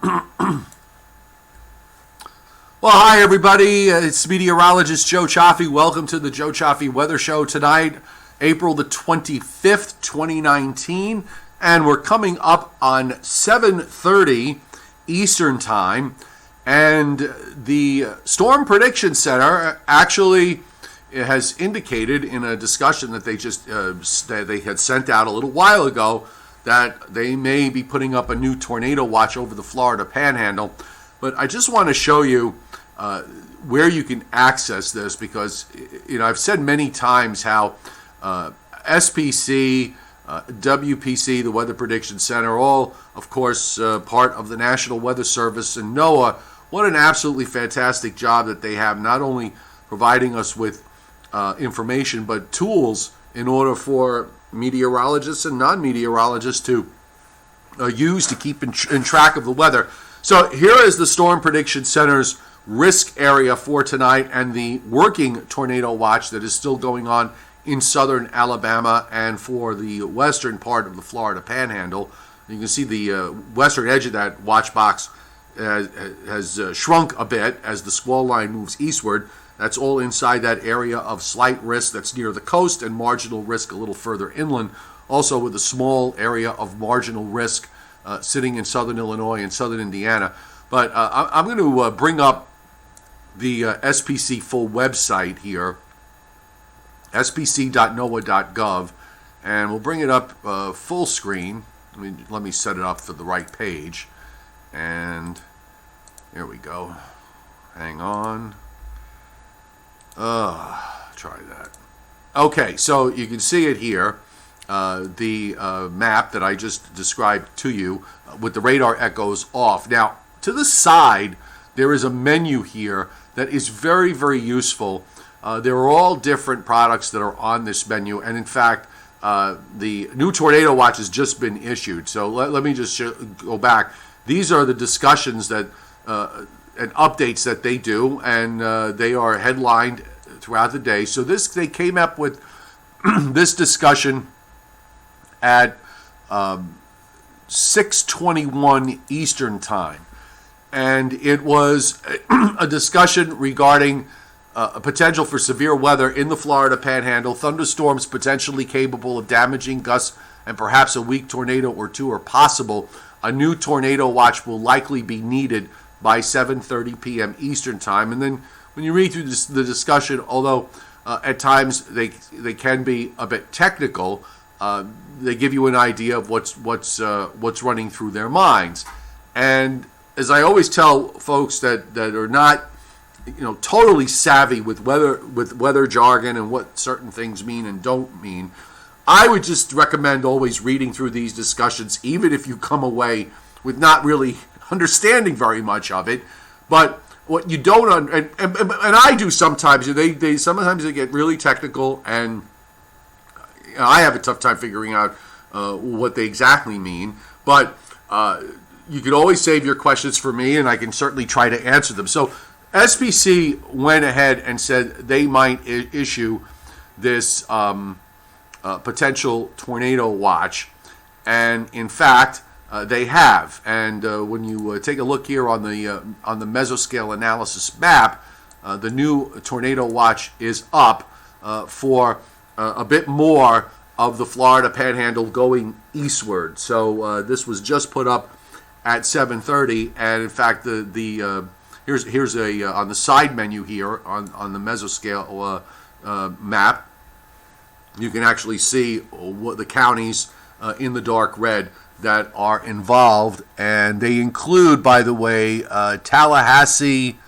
Well, hi everybody. It's meteorologist Joe Chaffee. Welcome to the Joe Chaffee Weather Show tonight, April the 25th, 2019. And we're coming up on 7:30 Eastern Time. And the Storm Prediction Center actually has indicated in a discussion that they had sent out a little while ago that they may be putting up a new tornado watch over the Florida Panhandle. But I just want to show you where you can access this, because I've said many times how SPC, WPC, the Weather Prediction Center, all, of course, part of the National Weather Service, and NOAA. What an absolutely fantastic job that they have, not only providing us with information, but tools in order for meteorologists and non-meteorologists to use to keep in track of the weather. So here is the Storm Prediction Center's risk area for tonight and the working tornado watch that is still going on in southern Alabama and for the western part of the Florida Panhandle. You can see the western edge of that watch box has shrunk a bit as the squall line moves eastward. That's all inside that area of slight risk that's near the coast and marginal risk a little further inland, also with a small area of marginal risk sitting in southern Illinois and southern Indiana. But I'm going to bring up the SPC full website here, spc.noaa.gov, and we'll bring it up full screen. Let me set it up for the right page. And here we go. Hang on. Try that. Okay, so you can see it here. The map that I just described to you with the radar echoes off. Now, to the side, there is a menu here that is very, very useful. There are all different products that are on this menu, and in fact, the new tornado watch has just been issued. So let me just go back. These are the discussions that and updates that they do, and they are headlined throughout the day. So they came up with this discussion at 6:21 Eastern Time. And it was a discussion regarding a potential for severe weather in the Florida Panhandle. Thunderstorms potentially capable of damaging gusts and perhaps a weak tornado or two are possible. A new tornado watch will likely be needed by 7:30 p.m. Eastern Time. And then when you read through the discussion, although at times they can be a bit technical, they give you an idea of what's running through their minds. And as I always tell folks that are not, totally savvy with weather jargon and what certain things mean and don't mean, I would just recommend always reading through these discussions, even if you come away with not really understanding very much of it. But what you don't, and I do sometimes, sometimes they get really technical, and I have a tough time figuring out what they exactly mean. But you can always save your questions for me, and I can certainly try to answer them. So SPC went ahead and said they might issue this potential tornado watch, and in fact, they have. And when you take a look here on the mesoscale analysis map, the new tornado watch is up for a bit more of the Florida Panhandle going eastward. So this was just put up at 7:30, and in fact, here's a on the side menu here on the mesoscale map. You can actually see what the counties in the dark red that are involved, and they include, by the way, Tallahassee,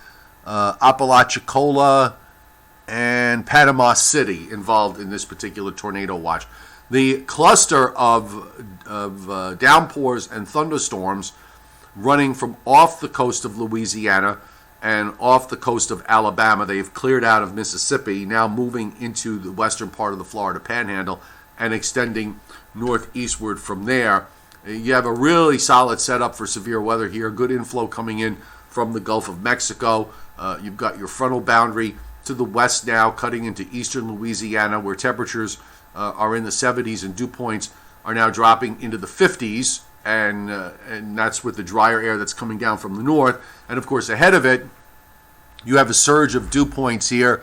Apalachicola, and Panama City involved in this particular tornado watch. The cluster of downpours and thunderstorms running from off the coast of Louisiana and off the coast of Alabama. They've cleared out of Mississippi, now moving into the western part of the Florida Panhandle and extending northeastward from there. You have a really solid setup for severe weather here. Good inflow coming in from the Gulf of Mexico. You've got your frontal boundary to the west now, cutting into eastern Louisiana, where temperatures are in the 70s and dew points are now dropping into the 50s and that's with the drier air that's coming down from the north. And of course, ahead of it, you have a surge of dew points here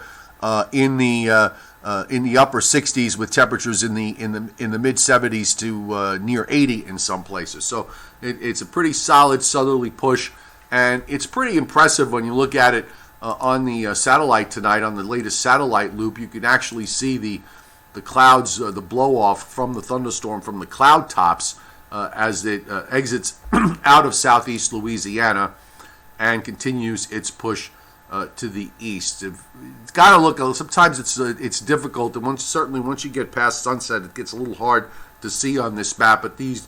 in the upper 60s, with temperatures in the mid 70s to near 80 in some places. So it's a pretty solid southerly push, and it's pretty impressive when you look at it on the satellite tonight. On the latest satellite loop, you can actually see the clouds, the blow off from the thunderstorm from the cloud tops as it exits out of southeast Louisiana and continues its push to the east. It's got to look. Sometimes it's difficult, and certainly once you get past sunset, it gets a little hard to see on this map. But these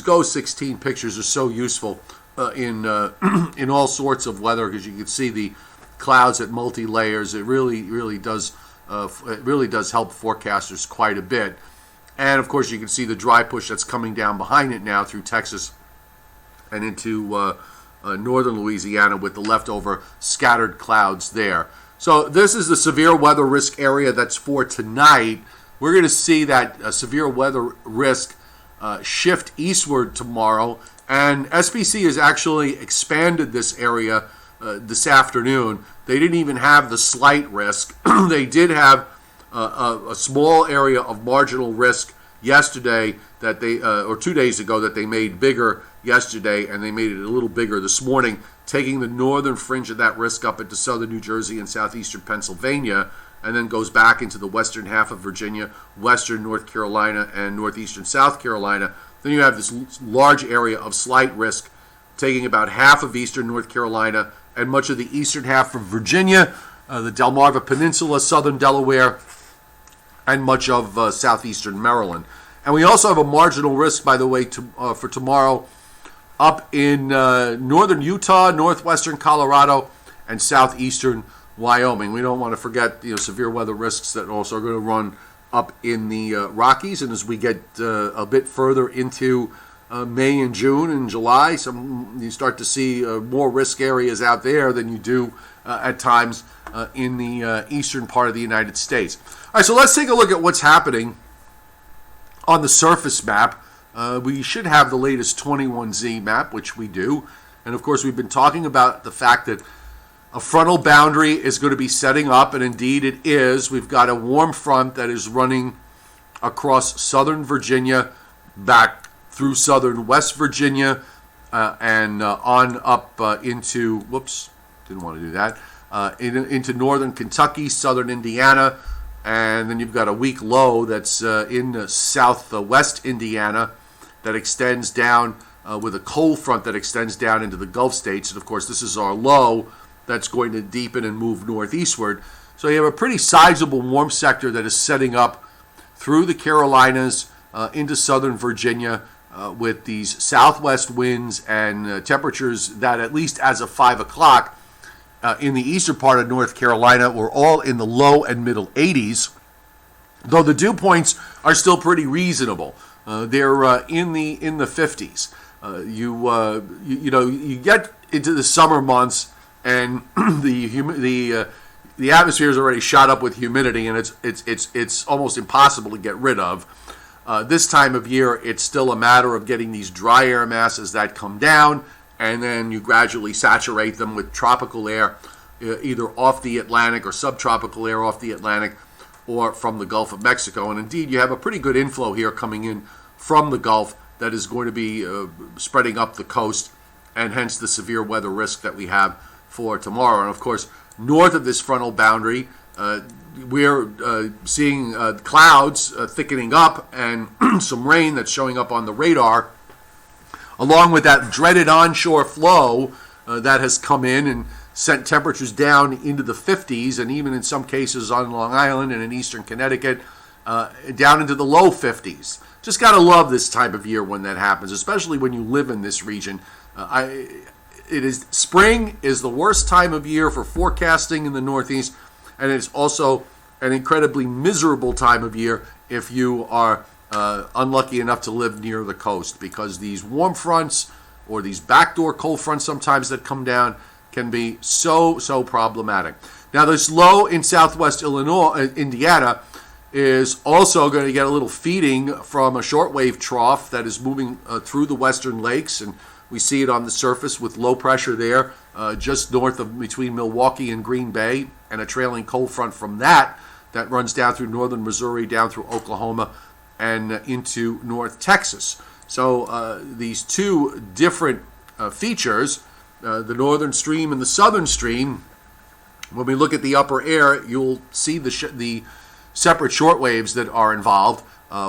GO 16 pictures are so useful in all sorts of weather, because you can see the clouds at multi layers. It really does help forecasters quite a bit. And of course, you can see the dry push that's coming down behind it now through Texas and into northern Louisiana, with the leftover scattered clouds there. So this is the severe weather risk area that's for tonight. We're going to see that severe weather risk shift eastward tomorrow, and SPC has actually expanded this area this afternoon. They didn't even have the slight risk. They did have a small area of marginal risk yesterday that they, or 2 days ago, that they made bigger yesterday, and they made it a little bigger this morning, taking the northern fringe of that risk up into southern New Jersey and southeastern Pennsylvania, and then goes back into the western half of Virginia, western North Carolina, and northeastern South Carolina. Then you have this large area of slight risk, taking about half of eastern North Carolina and much of the eastern half of Virginia, the Delmarva Peninsula, southern Delaware, and much of southeastern Maryland. And we also have a marginal risk, by the way, for tomorrow up in northern Utah, northwestern Colorado, and southeastern Wyoming. We don't want to forget severe weather risks that also are going to run up in the Rockies. And as we get a bit further into May and June and July, you start to see more risk areas out there than you do at times in the eastern part of the United States. All right, so let's take a look at what's happening on the surface map. We should have the latest 21Z map, which we do. And of course, we've been talking about the fact that a frontal boundary is going to be setting up, and indeed it is. We've got a warm front that is running across southern Virginia, back through southern West Virginia, and on up into, didn't want to do that, into northern Kentucky, southern Indiana, and then you've got a weak low that's in southwest Indiana that extends down with a cold front that extends down into the Gulf states. And of course, this is our low that's going to deepen and move northeastward. So you have a pretty sizable warm sector that is setting up through the Carolinas into southern Virginia with these southwest winds and temperatures that, at least as of 5 o'clock, in the eastern part of North Carolina, were all in the low and middle 80s, though the dew points are still pretty reasonable. They're in the 50s. You get into the summer months, and the atmosphere is already shot up with humidity, and it's almost impossible to get rid of. This time of year, it's still a matter of getting these dry air masses that come down, and then you gradually saturate them with tropical air, either off the Atlantic or subtropical air off the Atlantic or from the Gulf of Mexico. And indeed, you have a pretty good inflow here coming in from the Gulf that is going to be spreading up the coast, and hence the severe weather risk that we have for tomorrow. And of course, north of this frontal boundary, we're seeing clouds thickening up and some rain that's showing up on the radar, along with that dreaded onshore flow that has come in and sent temperatures down into the 50s, and even in some cases on Long Island and in eastern Connecticut, down into the low 50s. Just got to love this time of year when that happens, especially when you live in this region. Spring is the worst time of year for forecasting in the Northeast, and it's also an incredibly miserable time of year if you are unlucky enough to live near the coast, because these warm fronts or these backdoor cold fronts sometimes that come down can be so problematic. Now, this low in southwest Indiana is also going to get a little feeding from a shortwave trough that is moving through the western lakes, and we see it on the surface with low pressure there, just north of between Milwaukee and Green Bay, and a trailing cold front from that runs down through northern Missouri, down through Oklahoma, and into North Texas. So these two different features, the northern stream and the southern stream, when we look at the upper air, you'll see the separate short waves that are involved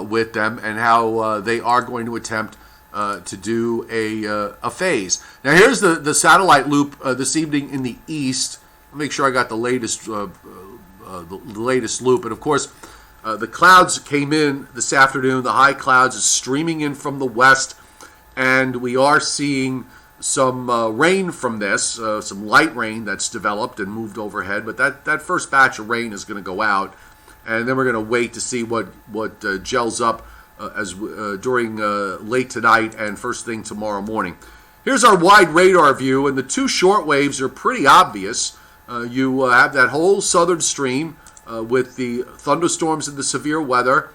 with them, and how they are going to attempt to do a phase. Now here's the satellite loop this evening in the east. I'll make sure I got the latest loop. And of course, the clouds came in this afternoon. The high clouds is streaming in from the west, and we are seeing some rain from this, some light rain that's developed and moved overhead. But that first batch of rain is going to go out, and then we're going to wait to see what gels up during late tonight and first thing tomorrow morning. Here's our wide radar view, and the two short waves are pretty obvious. You have that whole southern stream with the thunderstorms and the severe weather.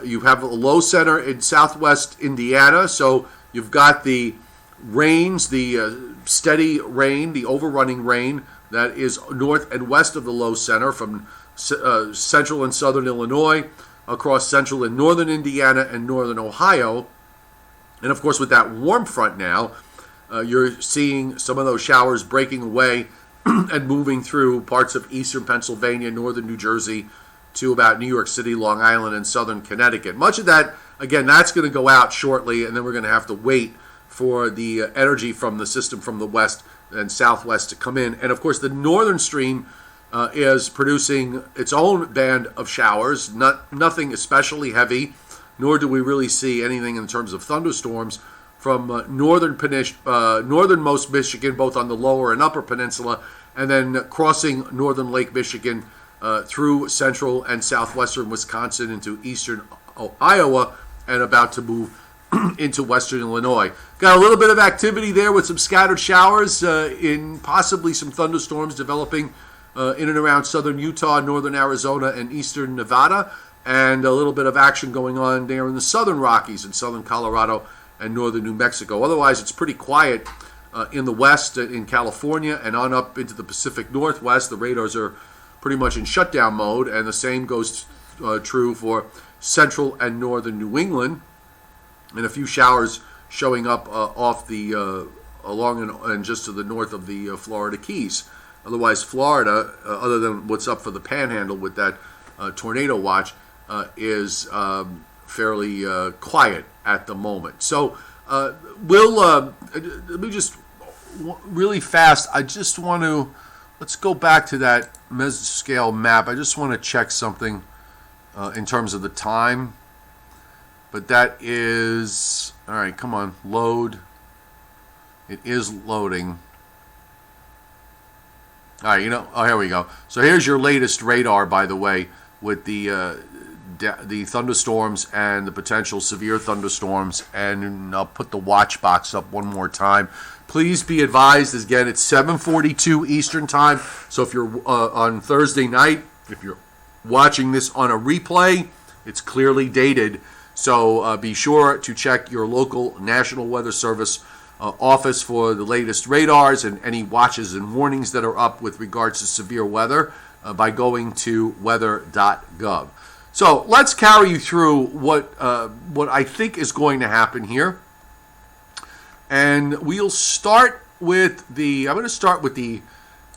You have a low center in southwest Indiana, so you've got the rains, the steady rain, the overrunning rain that is north and west of the low center from central and southern Illinois, across central and northern Indiana and northern Ohio. And of course, with that warm front now, you're seeing some of those showers breaking away and moving through parts of eastern Pennsylvania, northern New Jersey, to about New York City, Long Island, and southern Connecticut. Much of that, again, that's going to go out shortly, and then we're going to have to wait for the energy from the system from the west and southwest to come in. And of course, the northern stream is producing its own band of showers, nothing especially heavy, nor do we really see anything in terms of thunderstorms from northernmost Michigan, both on the lower and upper peninsula, and then crossing northern Lake Michigan through central and southwestern Wisconsin into eastern Iowa, and about to move into western Illinois. Got a little bit of activity there with some scattered showers, in possibly some thunderstorms developing in and around southern Utah, northern Arizona, and eastern Nevada, and a little bit of action going on there in the southern Rockies and southern Colorado and northern New Mexico. Otherwise, it's pretty quiet in the west, in California, and on up into the Pacific Northwest. The radars are pretty much in shutdown mode, and the same goes true for central and northern New England, and a few showers showing up off the along and just to the north of the Florida Keys. Otherwise, Florida, other than what's up for the panhandle with that tornado watch, is fairly quiet at the moment. So let me just really fast, I just want to, let's go back to that mesoscale map. I just want to check something in terms of the time. But that is, all right, come on, load. It is loading. All right, here we go. So here's your latest radar, by the way, with the thunderstorms and the potential severe thunderstorms. And I'll put the watch box up one more time. Please be advised, again, it's 7:42 Eastern Time. So if you're on Thursday night, if you're watching this on a replay, it's clearly dated. So be sure to check your local National Weather Service office for the latest radars and any watches and warnings that are up with regards to severe weather by going to weather.gov. So let's carry you through what I think is going to happen here. And we'll start with I'm going to start with the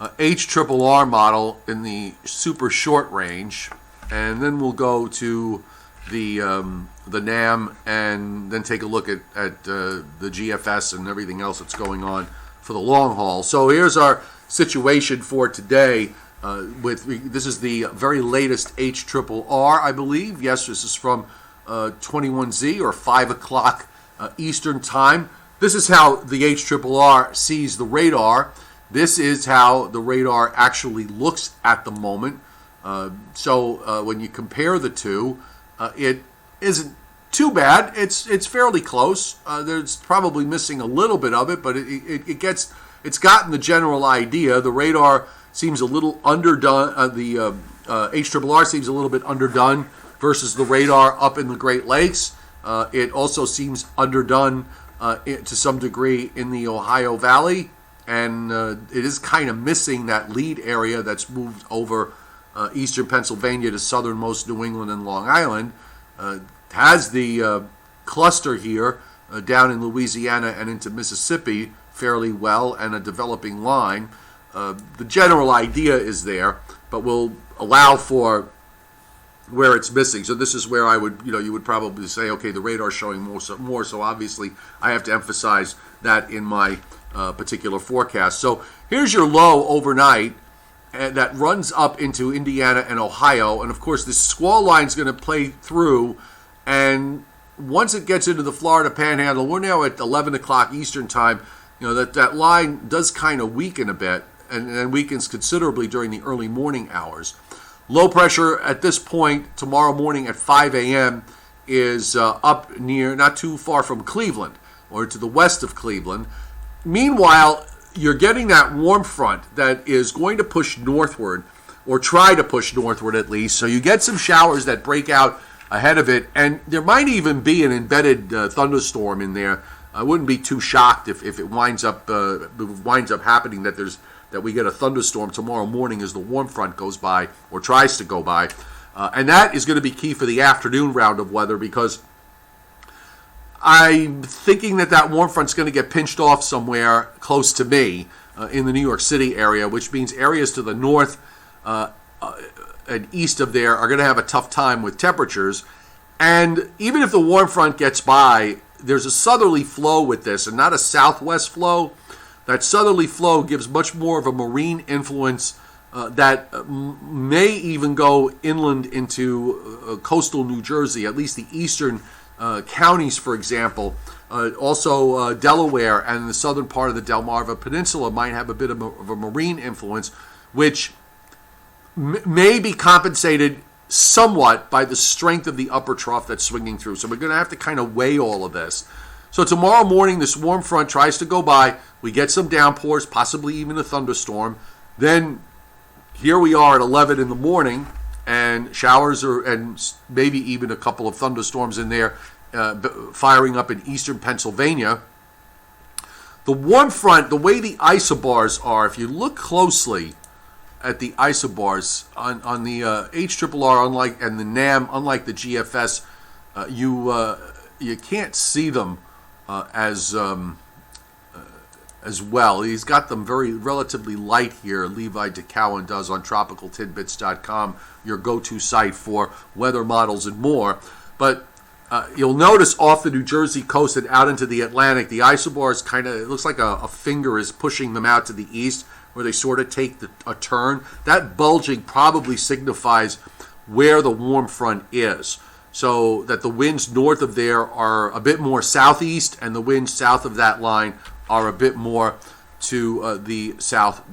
HRRR model in the super short range, and then we'll go to the NAM, and then take a look at the GFS and everything else that's going on for the long haul. So here's our situation for today. This is the very latest HRRR, I believe. Yes, this is from 21Z or 5 o'clock Eastern Time. This is how the HRRR sees the radar. This is how the radar actually looks at the moment. So when you compare the two, it isn't too bad. It's fairly close. There's probably missing a little bit of it, but it's gotten the general idea. The radar seems a little underdone. The HRRR seems a little bit underdone versus the radar up in the Great Lakes. It also seems underdone to some degree in the Ohio Valley, and it is kind of missing that lead area that's moved over eastern Pennsylvania to southernmost New England and Long Island. Has the cluster here down in Louisiana and into Mississippi fairly well, and a developing line. The general idea is there, but will allow for where it's missing. So this is where I would, you would probably say, okay, the radar's showing more, so obviously I have to emphasize that in my particular forecast. So here's your low overnight, and that runs up into Indiana and Ohio, and of course this squall line is going to play through, and once it gets into the Florida Panhandle, we're now at 11 o'clock Eastern time, that line does kind of weaken a bit, and weakens considerably during the early morning hours. Low pressure at this point tomorrow morning at 5 a.m. is up near, not too far from Cleveland, or to the west of Cleveland. Meanwhile, you're getting that warm front that is going to push northward, or try to push northward at least. So you get some showers that break out ahead of it, and there might even be an embedded thunderstorm in there. I wouldn't be too shocked if it winds up happening that we get a thunderstorm tomorrow morning as the warm front goes by, or tries to go by. And that is going to be key for the afternoon round of weather, because I'm thinking that warm front's going to get pinched off somewhere close to me in the New York City area, which means areas to the north and east of there are going to have a tough time with temperatures. And even if the warm front gets by, there's a southerly flow with this and not a southwest flow. That southerly flow gives much more of a marine influence that may even go inland into coastal New Jersey, at least the eastern counties, for example. Also Delaware and the southern part of the Delmarva Peninsula might have a bit of a marine influence, which may be compensated somewhat by the strength of the upper trough that's swinging through. So we're going to have to kind of weigh all of this. So tomorrow morning, this warm front tries to go by. We get some downpours, possibly even a thunderstorm. Then here we are at 11 in the morning, and showers and maybe even a couple of thunderstorms in there firing up in eastern Pennsylvania. The warm front, the way the isobars are, if you look closely at the isobars on the HRRR, and the NAM, unlike the GFS, you can't see them as well. He's got them relatively light here. Levi DeCowan does on tropicaltidbits.com, your go-to site for weather models and more. But you'll notice off the New Jersey coast and out into the Atlantic, the isobars it looks like a finger is pushing them out to the east, where they sort of take a turn. That bulging probably signifies where the warm front is, so that the winds north of there are a bit more southeast, and the winds south of that line are a bit more to the south,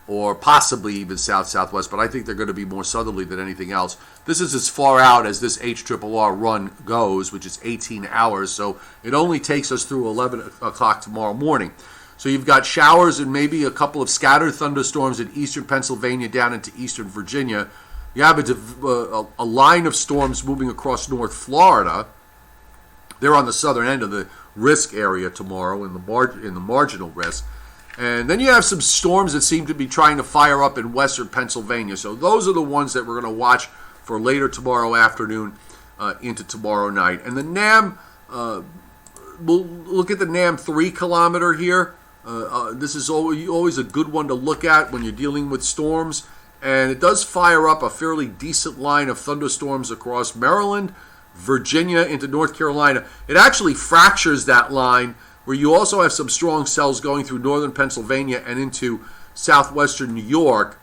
or possibly even south-southwest, but I think they're going to be more southerly than anything else. This is as far out as this HRRR run goes, which is 18 hours, so it only takes us through 11 o'clock tomorrow morning. So you've got showers and maybe a couple of scattered thunderstorms in eastern Pennsylvania down into eastern Virginia. You have a line of storms moving across North Florida. They're on the southern end of the risk area tomorrow in the marginal risk. And then you have some storms that seem to be trying to fire up in western Pennsylvania. So those are the ones that we're going to watch for later tomorrow afternoon into tomorrow night. And the NAM, we'll look at the NAM 3 kilometer here. This is always a good one to look at when you're dealing with storms. And it does fire up a fairly decent line of thunderstorms across Maryland, Virginia, into North Carolina. It actually fractures that line, where you also have some strong cells going through northern Pennsylvania and into southwestern New York.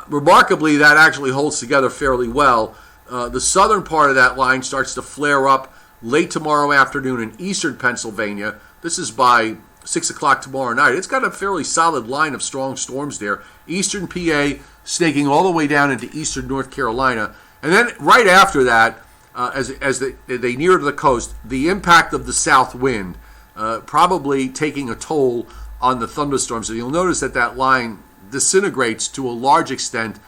Remarkably, that actually holds together fairly well. The southern part of that line starts to flare up late tomorrow afternoon in eastern Pennsylvania. This is by 6 o'clock tomorrow night. It's got a fairly solid line of strong storms there. Eastern PA snaking all the way down into eastern North Carolina. And then right after that, as they near the coast, the impact of the south wind probably taking a toll on the thunderstorms. And you'll notice that line disintegrates to a large extent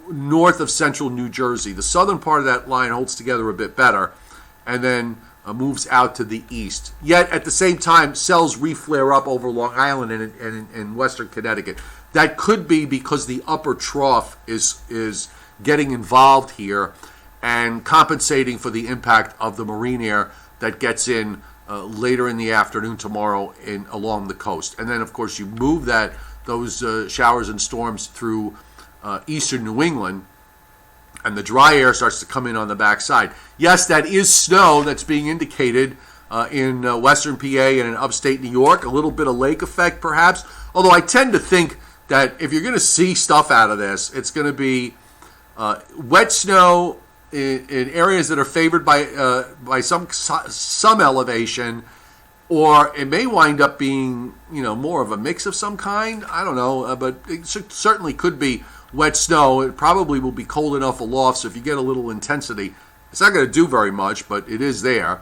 north of central New Jersey. The southern part of that line holds together a bit better, and then moves out to the east. Yet at the same time, cells reflare up over Long Island and western Connecticut. That could be because the upper trough is getting involved here and compensating for the impact of the marine air that gets in later in the afternoon tomorrow along the coast. And then, of course, you move those showers and storms through eastern New England, and the dry air starts to come in on the backside. Yes, that is snow that's being indicated in western PA and in upstate New York, a little bit of lake effect perhaps, although I tend to think that if you're going to see stuff out of this, it's going to be wet snow in areas that are favored by some elevation, or it may wind up being more of a mix of some kind. I don't know, but it certainly could be wet snow. It probably will be cold enough aloft, so if you get a little intensity, it's not going to do very much, but it is there.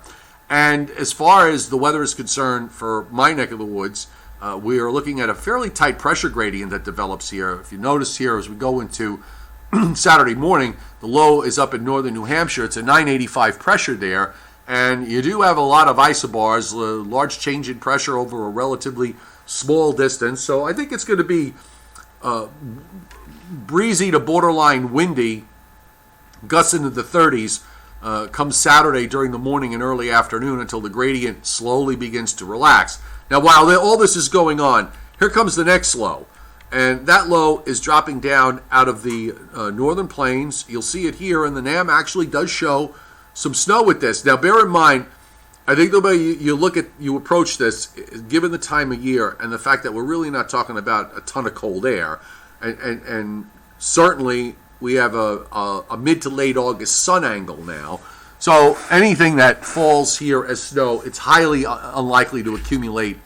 And as far as the weather is concerned for my neck of the woods, we are looking at a fairly tight pressure gradient that develops here. If you notice here, as we go into Saturday morning, the low is up in northern New Hampshire. It's a 985 pressure there, and you do have a lot of isobars, large change in pressure over a relatively small distance. So I think it's going to be breezy to borderline windy, gusts into the 30s, come Saturday during the morning and early afternoon until the gradient slowly begins to relax. Now, while all this is going on, here comes the next low. And that low is dropping down out of the northern plains. You'll see it here, and the NAM actually does show some snow with this. Now, bear in mind, I think the way you approach this, given the time of year and the fact that we're really not talking about a ton of cold air, and certainly we have a mid to late August sun angle now. So anything that falls here as snow, it's highly unlikely to accumulate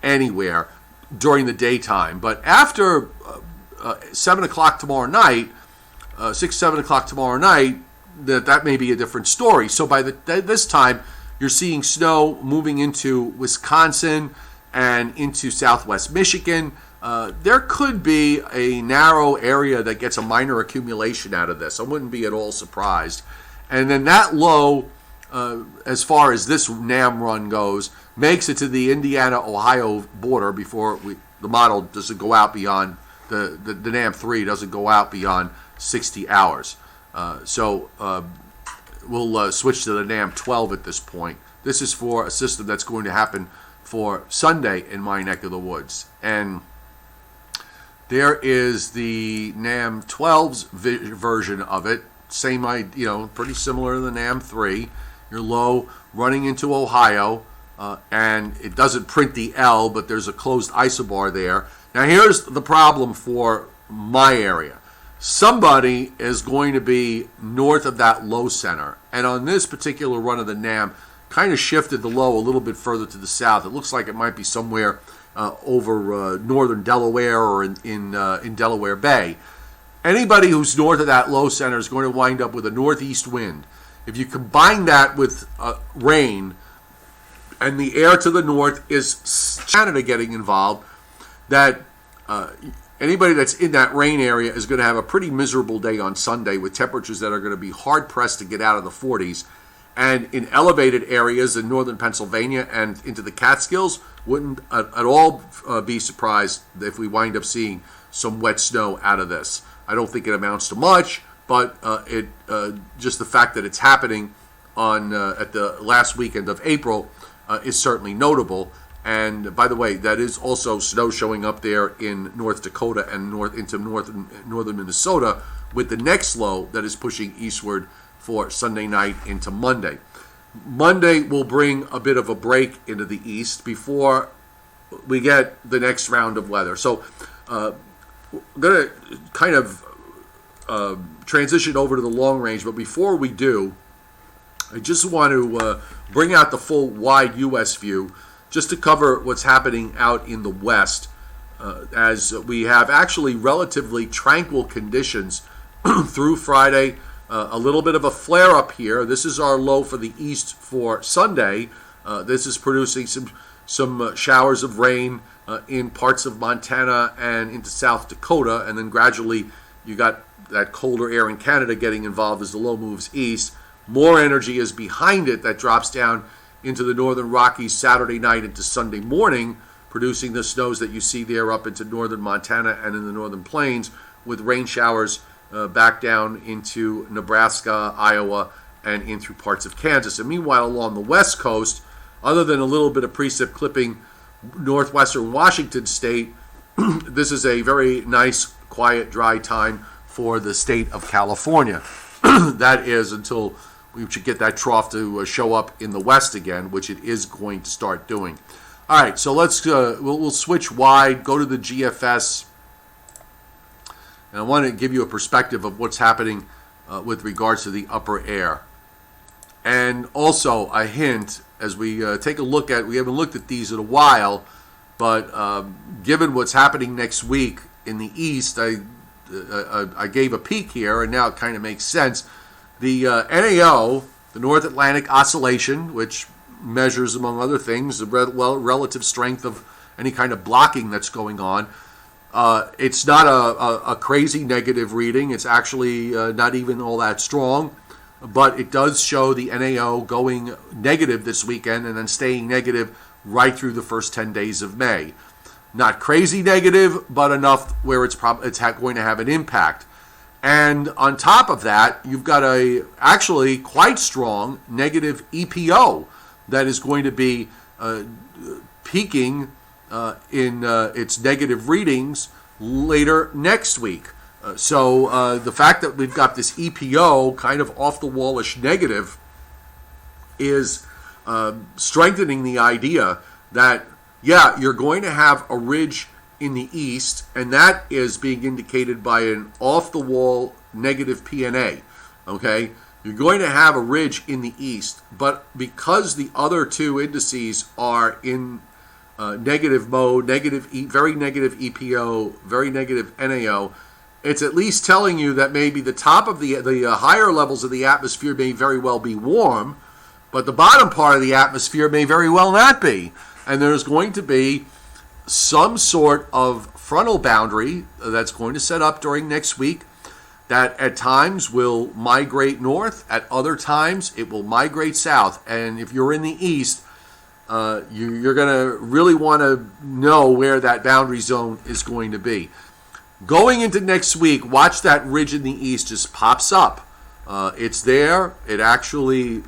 anywhere during the daytime. But after 7 o'clock tomorrow night, 7 o'clock tomorrow night, that may be a different story. So by this time, you're seeing snow moving into Wisconsin and into southwest Michigan. There could be a narrow area that gets a minor accumulation out of this. I wouldn't be at all surprised. And then that low, as far as this NAM run goes, makes it to the Indiana-Ohio border before the model doesn't go out beyond, the NAM 3 doesn't go out beyond 60 hours. So we'll switch to the NAM 12 at this point. This is for a system that's going to happen for Sunday in my neck of the woods. And there is the NAM 12's version of it. Same, pretty similar to the NAM 3. Your low running into Ohio, and it doesn't print the L, but there's a closed isobar there. Now here's the problem for my area. Somebody is going to be north of that low center, and on this particular run of the NAM, kind of shifted the low a little bit further to the south. It looks like it might be somewhere over northern Delaware or in Delaware Bay. Anybody who's north of that low center is going to wind up with a northeast wind. If you combine that with rain, and the air to the north is Canada getting involved, that anybody that's in that rain area is going to have a pretty miserable day on Sunday with temperatures that are going to be hard-pressed to get out of the 40s. And in elevated areas in northern Pennsylvania and into the Catskills, wouldn't at all be surprised if we wind up seeing some wet snow out of this. I don't think it amounts to much, but just the fact that it's happening at the last weekend of April is certainly notable. And by the way, that is also snow showing up there in North Dakota and into northern Minnesota, with the next low that is pushing eastward for Sunday night into Monday. Monday will bring a bit of a break into the east before we get the next round of weather. So I'm going to kind of transition over to the long range, but before we do, I just want to bring out the full wide U.S. view just to cover what's happening out in the west, as we have actually relatively tranquil conditions through Friday. A little bit of a flare-up here. This is our low for the east for Sunday. This is producing some showers of rain in parts of Montana and into South Dakota, and then gradually You got that colder air in Canada getting involved as the low moves east. More energy is behind it that drops down into the northern Rockies Saturday night into Sunday morning, producing the snows that you see there up into northern Montana and in the northern plains, with rain showers back down into Nebraska, Iowa, and in through parts of Kansas. And meanwhile, along the west coast, other than a little bit of precip clipping northwestern Washington state, this is a very nice, quiet, dry time for the state of California. That is until we should get that trough to show up in the west again, which it is going to start doing. All right, so we'll switch wide, go to the GFS, and I want to give you a perspective of what's happening with regards to the upper air. And also a hint, as we take a look at, we haven't looked at these in a while, but given what's happening next week in the east, I gave a peek here, and now it kind of makes sense. The NAO, the North Atlantic Oscillation, which measures, among other things, the relative strength of any kind of blocking that's going on. It's not a crazy negative reading. It's actually not even all that strong, but it does show the NAO going negative this weekend and then staying negative right through the first 10 days of May. Not crazy negative, but enough where it's going to have an impact. And on top of that, you've got a actually quite strong negative EPO that is going to be peaking in its negative readings later next week. So the fact that we've got this EPO kind of off-the-wallish negative is strengthening the idea that, yeah, you're going to have a ridge in the east, and that is being indicated by an off-the-wall negative PNA, okay? You're going to have a ridge in the east, but because the other two indices are in negative mode, very negative EPO, very negative NAO, it's at least telling you that maybe the top of the higher levels of the atmosphere may very well be warm, but the bottom part of the atmosphere may very well not be. And there's going to be some sort of frontal boundary that's going to set up during next week that at times will migrate north, at other times it will migrate south. And if you're in the east, you're going to really want to know where that boundary zone is going to be. Going into next week, watch that ridge in the east just pops up. It's there. It actually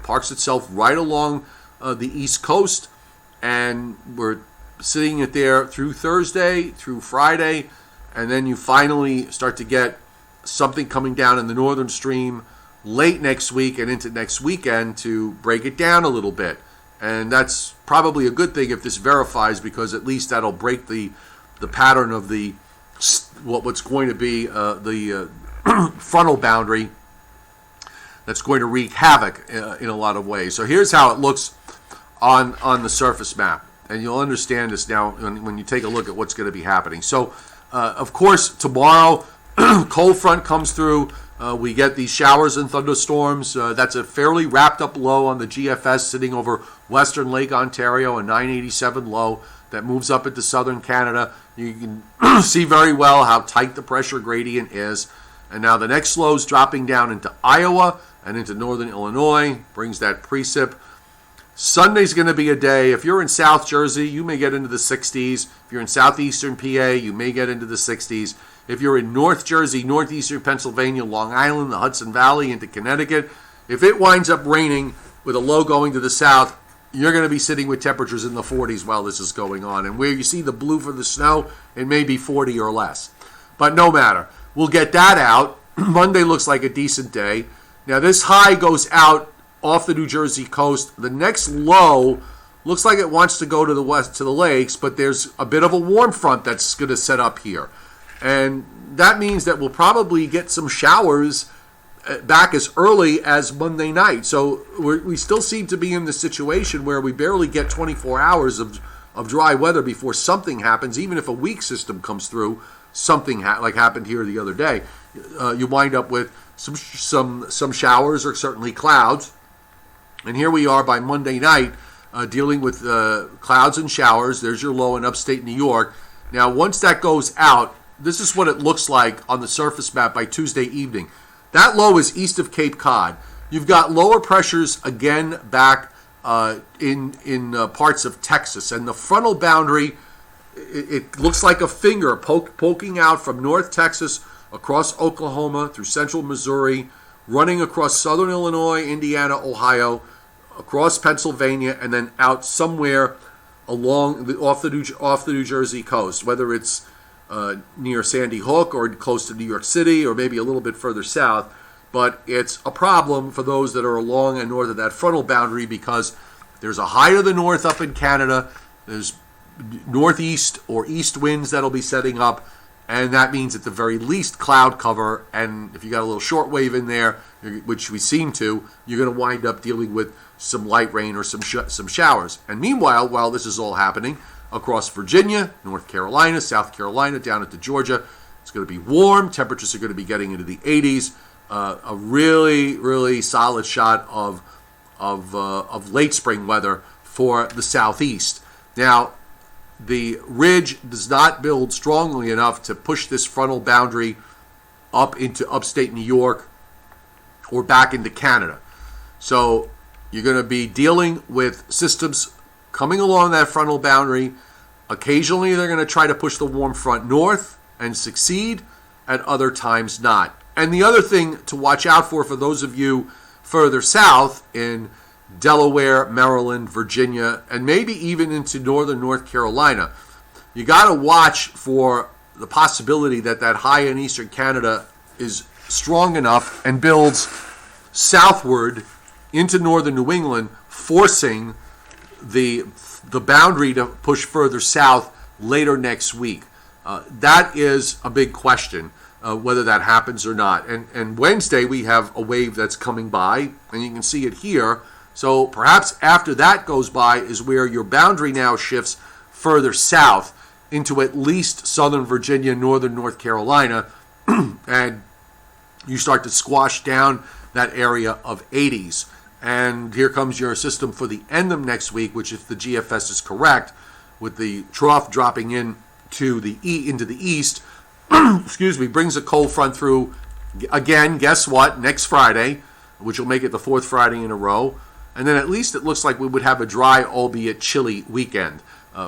parks itself right along the east coast, and we're sitting it there through Thursday, through Friday, and then you finally start to get something coming down in the northern stream late next week and into next weekend to break it down a little bit. And that's probably a good thing if this verifies, because at least that'll break the pattern of what's going to be the frontal boundary that's going to wreak havoc in a lot of ways. So here's how it looks on the surface map. And you'll understand this now when you take a look at what's going to be happening. So, of course, tomorrow, cold front comes through. We get these showers and thunderstorms. That's a fairly wrapped up low on the GFS sitting over western Lake Ontario, a 987 low that moves up into southern Canada. You can see very well how tight the pressure gradient is. And now the next low is dropping down into Iowa and into northern Illinois, brings that precip. Sunday's going to be a day, if you're in South Jersey, you may get into the 60s. If you're in southeastern PA, you may get into the 60s. If you're in North Jersey, northeastern Pennsylvania, Long Island, the Hudson Valley, into Connecticut, if it winds up raining with a low going to the south, you're going to be sitting with temperatures in the 40s while this is going on. And where you see the blue for the snow, it may be 40 or less. But no matter. We'll get that out. Monday looks like a decent day. Now this high goes out off the New Jersey coast. The next low looks like it wants to go to the west, to the lakes, but there's a bit of a warm front that's going to set up here. And that means that we'll probably get some showers back as early as Monday night. So we still seem to be in the situation where we barely get 24 hours of dry weather before something happens. Even if a weak system comes through, something like happened here the other day, you wind up with some showers or certainly clouds. And here we are by Monday night dealing with clouds and showers. There's your low in upstate New York. Now, once that goes out, this is what it looks like on the surface map by Tuesday evening. That low is east of Cape Cod. You've got lower pressures again back in parts of Texas, and the frontal boundary, it looks like a finger poking out from North Texas across Oklahoma through central Missouri, running across southern Illinois, Indiana, Ohio, across Pennsylvania, and then out somewhere along off the New Jersey coast, whether it's near Sandy Hook or close to New York City or maybe a little bit further south. But it's a problem for those that are along and north of that frontal boundary because there's a high to the north up in Canada. There's northeast or east winds that'll be setting up, and that means at the very least cloud cover. And if you got a little short wave in there, which we seem to, you're going to wind up dealing with some light rain or some showers. And meanwhile, while this is all happening, across Virginia, North Carolina, South Carolina, down into Georgia, it's going to be warm. Temperatures are going to be getting into the 80s. A really, really solid shot of late spring weather for the southeast. Now, the ridge does not build strongly enough to push this frontal boundary up into upstate New York or back into Canada. So you're going to be dealing with systems coming along that frontal boundary. Occasionally they're going to try to push the warm front north and succeed, at other times not. And the other thing to watch out for those of you further south in Delaware, Maryland, Virginia, and maybe even into northern North Carolina, you got to watch for the possibility that that high in eastern Canada is strong enough and builds southward into northern New England, forcing the boundary to push further south later next week. That is a big question. Whether that happens or not. And Wednesday we have a wave that's coming by, and you can see it here. So perhaps after that goes by is where your boundary now shifts further south into at least southern Virginia, northern North Carolina, and you start to squash down that area of 80s. And here comes your system for the end of next week, which if the GFS is correct, with the trough dropping into the east, excuse me, brings a cold front through again, guess what, next Friday, which will make it the fourth Friday in a row. And then at least it looks like we would have a dry, albeit chilly weekend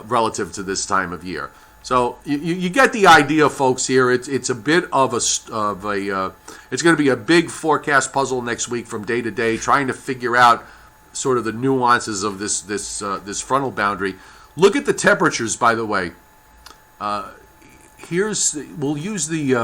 relative to this time of year. So you get the idea, folks, here. It's a bit of it's going to be a big forecast puzzle next week from day to day, trying to figure out sort of the nuances of this frontal boundary. Look at the temperatures, by the way. We'll use the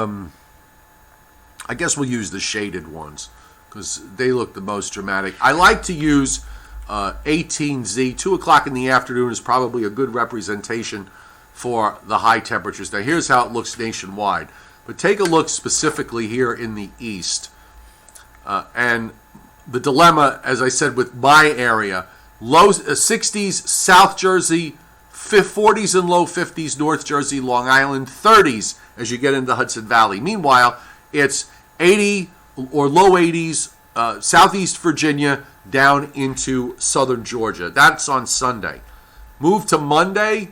shaded ones because they look the most dramatic. I like to use 18Z. 2 o'clock in the afternoon is probably a good representation for the high temperatures. Now here's how it looks nationwide. But take a look specifically here in the east. And the dilemma, as I said, with my area, low 60s, South Jersey, 40s and low 50s, North Jersey, Long Island, 30s as you get into the Hudson Valley. Meanwhile, it's 80 or low 80s, Southeast Virginia down into southern Georgia. That's on Sunday. Move to Monday.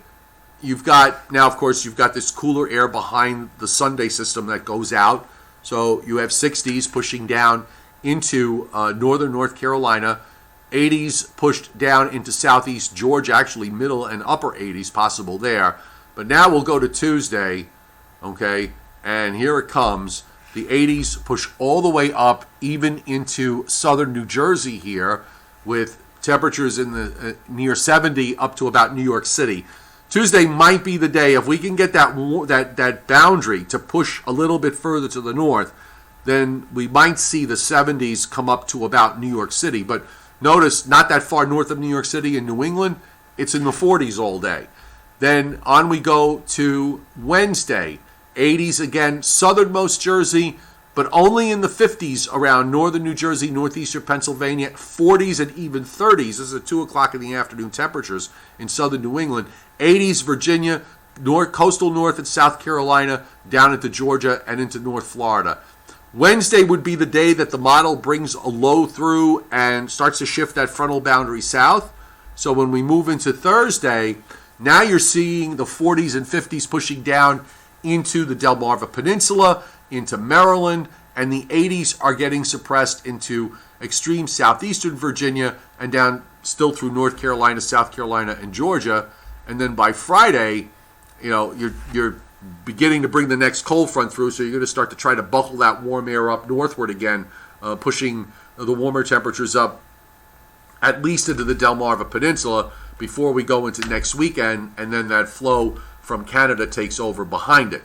You've got this cooler air behind the Sunday system that goes out. So you have 60s pushing down into northern North Carolina. 80s pushed down into southeast Georgia, actually middle and upper 80s possible there. But now we'll go to Tuesday, okay, and here it comes. The 80s push all the way up even into southern New Jersey here with temperatures in the near 70 up to about New York City. Tuesday might be the day. If we can get that boundary to push a little bit further to the north, then we might see the 70s come up to about New York City. But notice, not that far north of New York City in New England, it's in the 40s all day. Then on we go to Wednesday. 80s again, southernmost Jersey, but only in the 50s around northern New Jersey, northeastern Pennsylvania, 40s and even 30s. This is at 2 o'clock in the afternoon temperatures in southern New England. 80s Virginia, coastal North and South Carolina, down into Georgia and into North Florida. Wednesday would be the day that the model brings a low through and starts to shift that frontal boundary south. So when we move into Thursday, now you're seeing the 40s and 50s pushing down into the Delmarva Peninsula, into Maryland, and the 80s are getting suppressed into extreme southeastern Virginia and down still through North Carolina, South Carolina, and Georgia. And then by Friday, you're beginning to bring the next cold front through, so you're going to start to try to buckle that warm air up northward again, pushing the warmer temperatures up at least into the Delmarva Peninsula before we go into next weekend, and then that flow from Canada takes over behind it.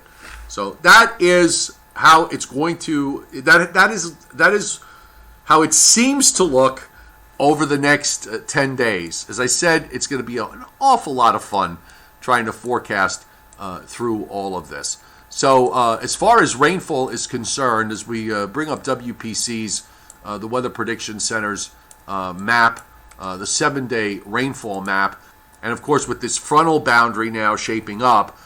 So that is how it's going to, that is how it seems to look over the next 10 days. As I said, it's going to be an awful lot of fun trying to forecast through all of this. So as far as rainfall is concerned, as we bring up WPC's, the Weather Prediction Center's map, the 7-day rainfall map, and of course with this frontal boundary now shaping up,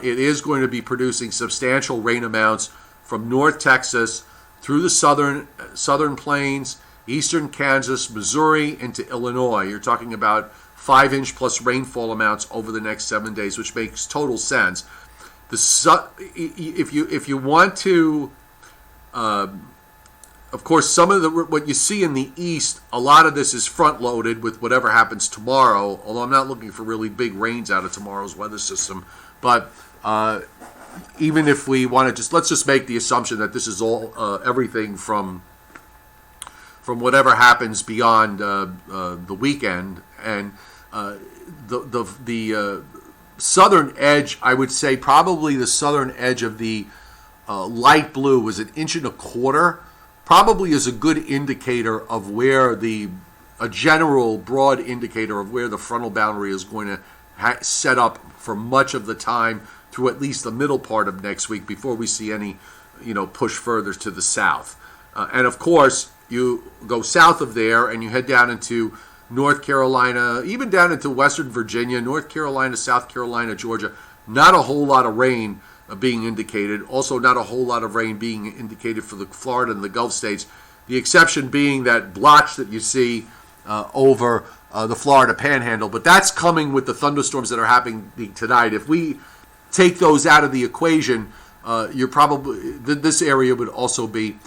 it is going to be producing substantial rain amounts from North Texas through the southern plains, eastern Kansas, Missouri, into Illinois. You're talking about 5-inch plus rainfall amounts over the next 7 days, which makes total sense. If you want to, of course, some of what you see in the east, a lot of this is front loaded with whatever happens tomorrow. Although I'm not looking for really big rains out of tomorrow's weather system, but even if we want to let's just make the assumption that this is all everything from whatever happens beyond the weekend, and the southern edge, I would say probably the southern edge of the light blue was 1.25 inches, probably is a good indicator of where a general broad indicator of where the frontal boundary is going to set up for much of the time through at least the middle part of next week before we see any push further to the south. And of course, you go south of there and you head down into North Carolina, even down into Western Virginia, North Carolina, South Carolina, Georgia. Not a whole lot of rain being indicated. Also not a whole lot of rain being indicated for the Florida and the Gulf states. The exception being that blotch that you see over the Florida Panhandle. But that's coming with the thunderstorms that are happening tonight. If we take those out of the equation, this area would also be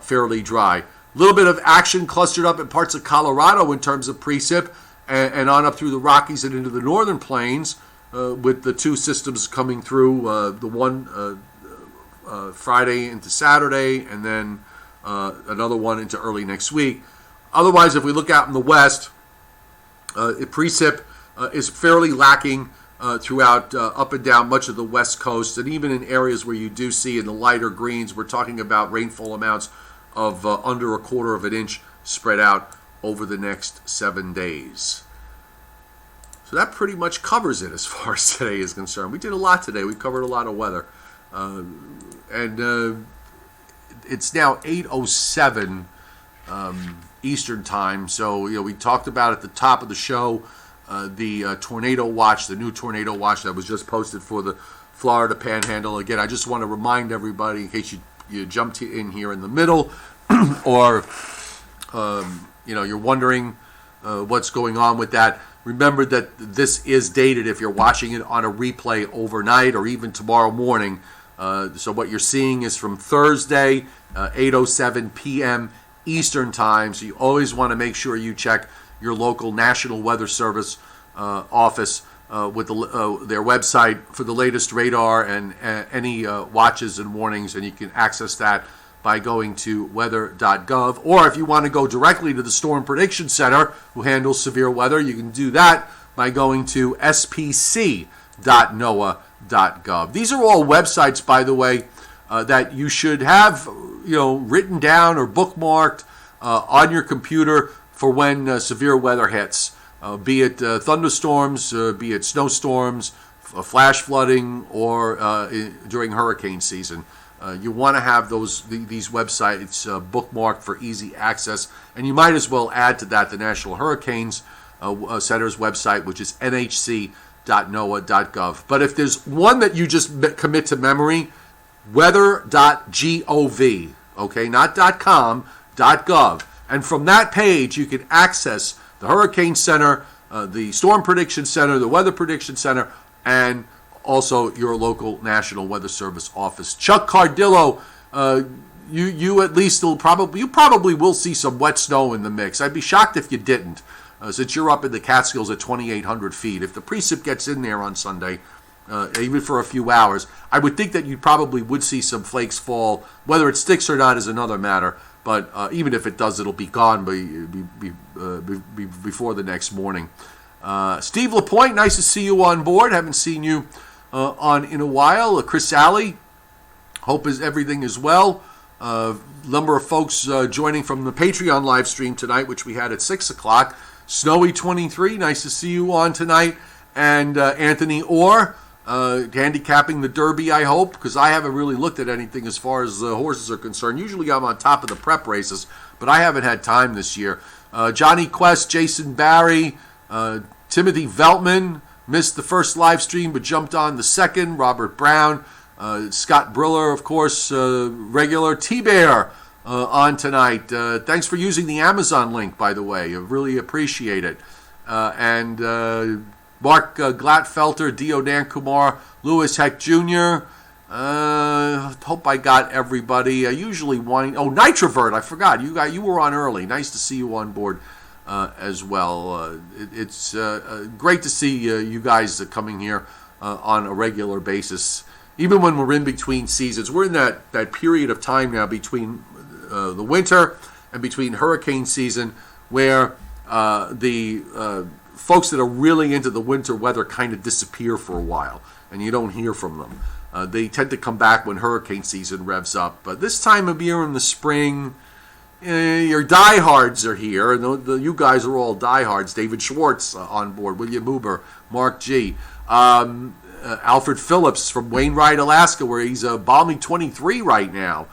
fairly dry. A little bit of action clustered up in parts of Colorado in terms of precip, and on up through the Rockies and into the northern plains, with the two systems coming through, the one Friday into Saturday, and then another one into early next week. Otherwise, if we look out in the west, precip is fairly lacking throughout up and down much of the west coast, and even in areas where you do see in the lighter greens, we're talking about rainfall amounts of under 1/4 inch spread out over the next 7 days. So that pretty much covers it as far as today is concerned. We did a lot today. We covered a lot of weather. And it's now 8:07 Eastern time. So, we talked about at the top of the show the tornado watch, the new tornado watch that was just posted for the Florida Panhandle. Again, I just want to remind everybody, in case you jumped in here in the middle, or you're wondering what's going on with that. Remember that this is dated if you're watching it on a replay overnight or even tomorrow morning. So what you're seeing is from Thursday, 8:07 p.m. Eastern time. So you always want to make sure you check your local National Weather Service office with their website for the latest radar and any watches and warnings, and you can access that by going to weather.gov. Or if you want to go directly to the Storm Prediction Center, who handles severe weather, you can do that by going to spc.noaa.gov. These are all websites, by the way, that you should have written down or bookmarked on your computer for when severe weather hits, be it thunderstorms, be it snowstorms, flash flooding, or during hurricane season. You want to have these websites bookmarked for easy access, and you might as well add to that the National Hurricanes Center's website, which is nhc.noaa.gov. But if there's one that you just commit to memory, weather.gov, okay, not .com, .gov. And from that page, you can access the Hurricane Center, the Storm Prediction Center, the Weather Prediction Center, and also your local National Weather Service office. Chuck Cardillo, you at least you probably will see some wet snow in the mix. I'd be shocked if you didn't, since you're up in the Catskills at 2,800 feet. If the precip gets in there on Sunday, even for a few hours, I would think that you probably would see some flakes fall. Whether it sticks or not is another matter. But even if it does, it'll be gone before the next morning. Steve LaPointe, nice to see you on board. Haven't seen you on in a while. Chris Alley, hope everything is well. Number of folks joining from the Patreon live stream tonight, which we had at 6 o'clock. Snowy 23, nice to see you on tonight. And Anthony Orr, handicapping the Derby, I hope, because I haven't really looked at anything as far as the horses are concerned. Usually I'm on top of the prep races, but I haven't had time this year. Johnny Quest, Jason Barry, Timothy Veltman, missed the first live stream but jumped on the second. Robert Brown, Scott Briller, of course, regular. T-Bear on tonight. Thanks for using the Amazon link, by the way. I really appreciate it. And Mark Glatfelter, Dio Dan Kumar, Lewis Heck Jr. Hope I got everybody. I usually wind. Oh, Nitrovert, I forgot. You were on early. Nice to see you on board as well. It's great to see you guys coming here on a regular basis. Even when we're in between seasons, we're in that period of time now between the winter and between hurricane season where the folks that are really into the winter weather kind of disappear for a while, and you don't hear from them. They tend to come back when hurricane season revs up. But this time of year in the spring, your diehards are here, and you guys are all diehards. David Schwartz on board, William Huber, Mark G. Alfred Phillips from Wainwright, Alaska, where he's a balmy 23 right now.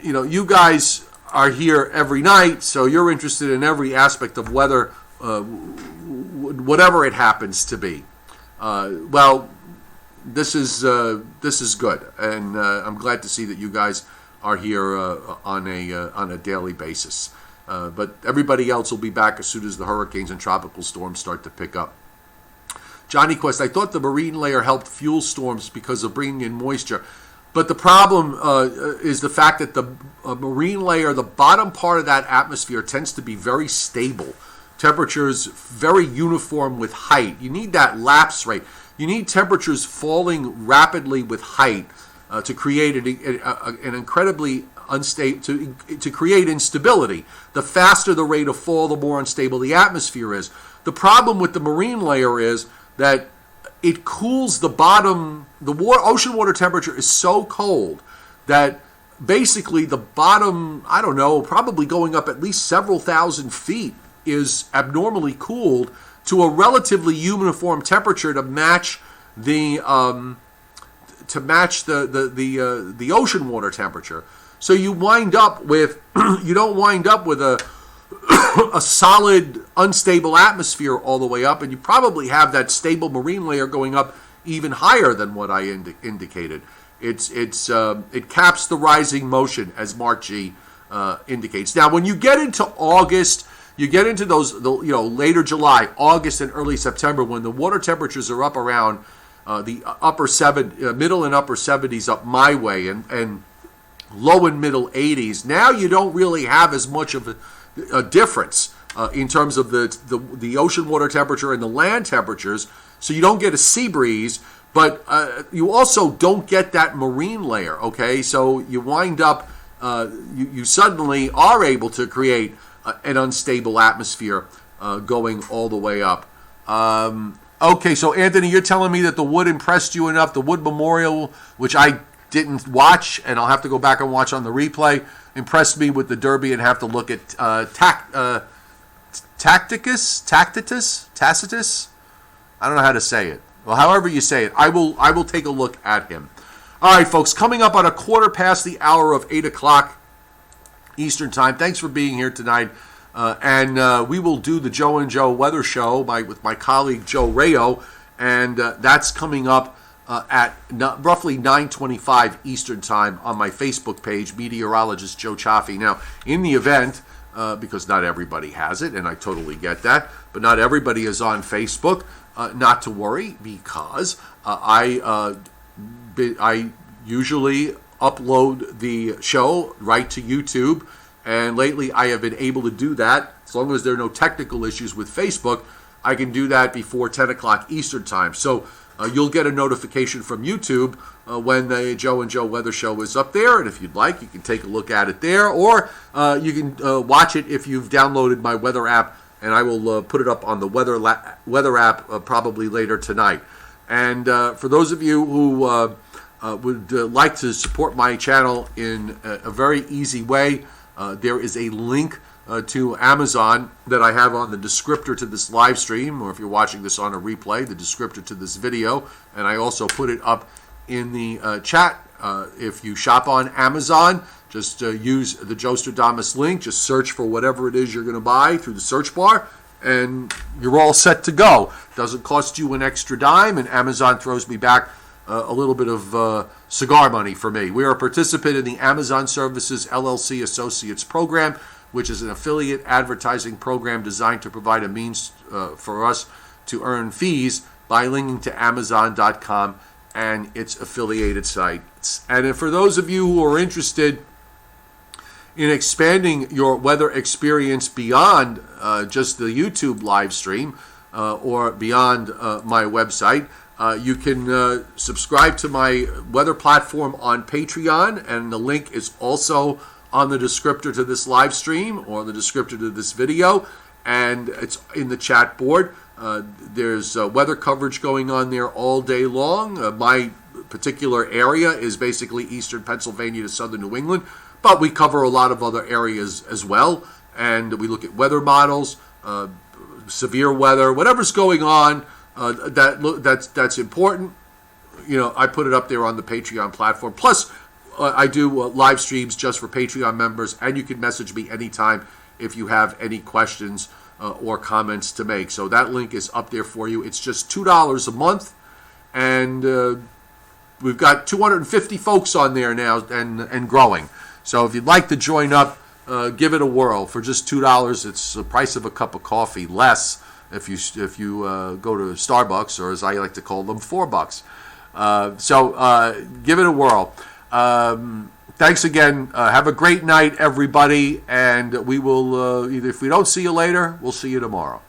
You guys are here every night, so you're interested in every aspect of weather, whatever it happens to be. This is good, and I'm glad to see that you guys are here on a daily basis. But everybody else will be back as soon as the hurricanes and tropical storms start to pick up. Johnny Quest, I thought the marine layer helped fuel storms because of bringing in moisture. But the problem is the fact that the marine layer, the bottom part of that atmosphere, tends to be very stable. Temperatures very uniform with height. You need that lapse rate. You need temperatures falling rapidly with height to create an incredibly unstable, to create instability. The faster the rate of fall, the more unstable the atmosphere is. The problem with the marine layer is that it cools the bottom. Ocean water temperature is so cold that basically the bottom, I don't know, probably going up at least several thousand feet, is abnormally cooled to a relatively uniform temperature to match the ocean water temperature. So you wind up with you don't wind up with a solid, unstable atmosphere all the way up, and you probably have that stable marine layer going up even higher than what I indicated. It caps the rising motion, as Mark G indicates. Now, when you get into August, you get into those later July, August, and early September, when the water temperatures are up around the middle and upper 70s up my way, and low and middle 80s. Now you don't really have as much of a difference in terms of the ocean water temperature and the land temperatures, so you don't get a sea breeze, but you also don't get that marine layer, okay? So you wind up, you suddenly are able to create an unstable atmosphere going all the way up. Okay, so Anthony, you're telling me that the Wood impressed you enough, the Wood Memorial, which I didn't watch, and I'll have to go back and watch on the replay, impressed me with the Derby and have to look at Tacitus? I don't know how to say it. Well, however you say it, I will take a look at him. All right, folks, coming up on a quarter past the hour of 8 o'clock Eastern Time. Thanks for being here tonight. And we will do the Joe and Joe Weather Show with my colleague Joe Rayo, and that's coming up at roughly 9:25 Eastern Time on my Facebook page, Meteorologist Joe Chaffee. Now, in the event because not everybody has it, and I totally get that. But not everybody is on Facebook. Not to worry, because I usually upload the show right to YouTube, and lately I have been able to do that. As long as there are no technical issues with Facebook, I can do that before 10 o'clock Eastern Time. So you'll get a notification from YouTube when the Joe and Joe Weather Show is up there, and if you'd like, you can take a look at it there, or you can watch it if you've downloaded my weather app, and I will put it up on the weather app probably later tonight. And for those of you who would like to support my channel in a very easy way, there is a link to Amazon that I have on the descriptor to this live stream, or if you're watching this on a replay, the descriptor to this video, and I also put it up in the chat. If you shop on Amazon, just use the Joe Stradamus link, just search for whatever it is you're going to buy through the search bar, and you're all set to go. Doesn't cost you an extra dime, and Amazon throws me back a little bit of cigar money for me. We are a participant in the Amazon Services LLC Associates Program, which is an affiliate advertising program designed to provide a means for us to earn fees by linking to Amazon.com and its affiliated sites. And for those of you who are interested in expanding your weather experience beyond just the YouTube live stream or beyond my website, you can subscribe to my weather platform on Patreon, and the link is also on the descriptor to this live stream or the descriptor to this video, and it's in the chat board. There's weather coverage going on there all day long. My particular area is basically eastern Pennsylvania to southern New England, but we cover a lot of other areas as well, and we look at weather models, severe weather, whatever's going on that's important. You know, I put it up there on the Patreon platform. Plus, I do live streams just for Patreon members, and you can message me anytime if you have any questions or comments to make. So that link is up there for you. It's just $2 a month, and we've got 250 folks on there now and growing. So if you'd like to join up, give it a whirl. For just $2, it's the price of a cup of coffee, less if you go to Starbucks, or as I like to call them, $4. So give it a whirl. Thanks again. Have a great night, everybody, and we will, either if we don't see you later, we'll see you tomorrow.